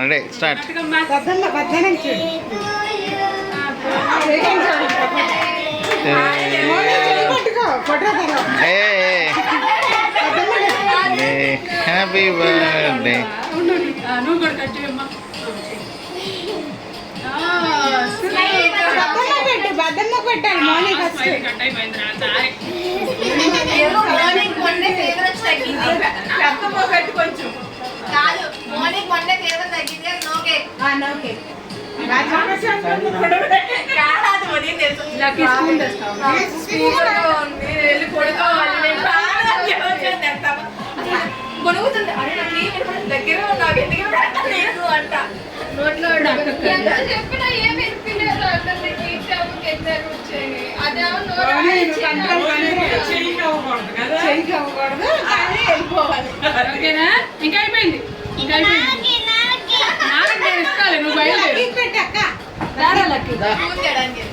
Ready start. Happy birthday. నువ్వు కూడా cut చేయమ్మా. బద్దమ్మ పెట్టాలి మార్నింగ్ ఫస్ట్. కట్ అయిపోయింది కొంచెం కాదు మార్నింగ్ మొన్నే ఫీవర్ తగ్గింది నోకే నోకే కొనుగుతుంది అరే నాకు దగ్గర నాకు ఎందుకు పెట్టలేదు అంట నోట్లో చెప్పినా ఏం వినిపించలేదు వచ్చాయి అదేమో వెళ్ళిపోవాలి. ఓకేనా? ఇంకా అయిపోయింది. ఇంకా అయిపోయింది. ఇస్తాను నువ్వు బయలుదేరు. పెట్టాక చేయడానికి